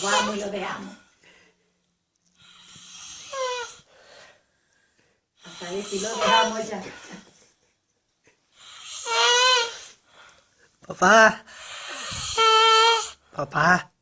Vamos y lo dejamos. Hasta ver si lo dejamos ya. Papá. Papá.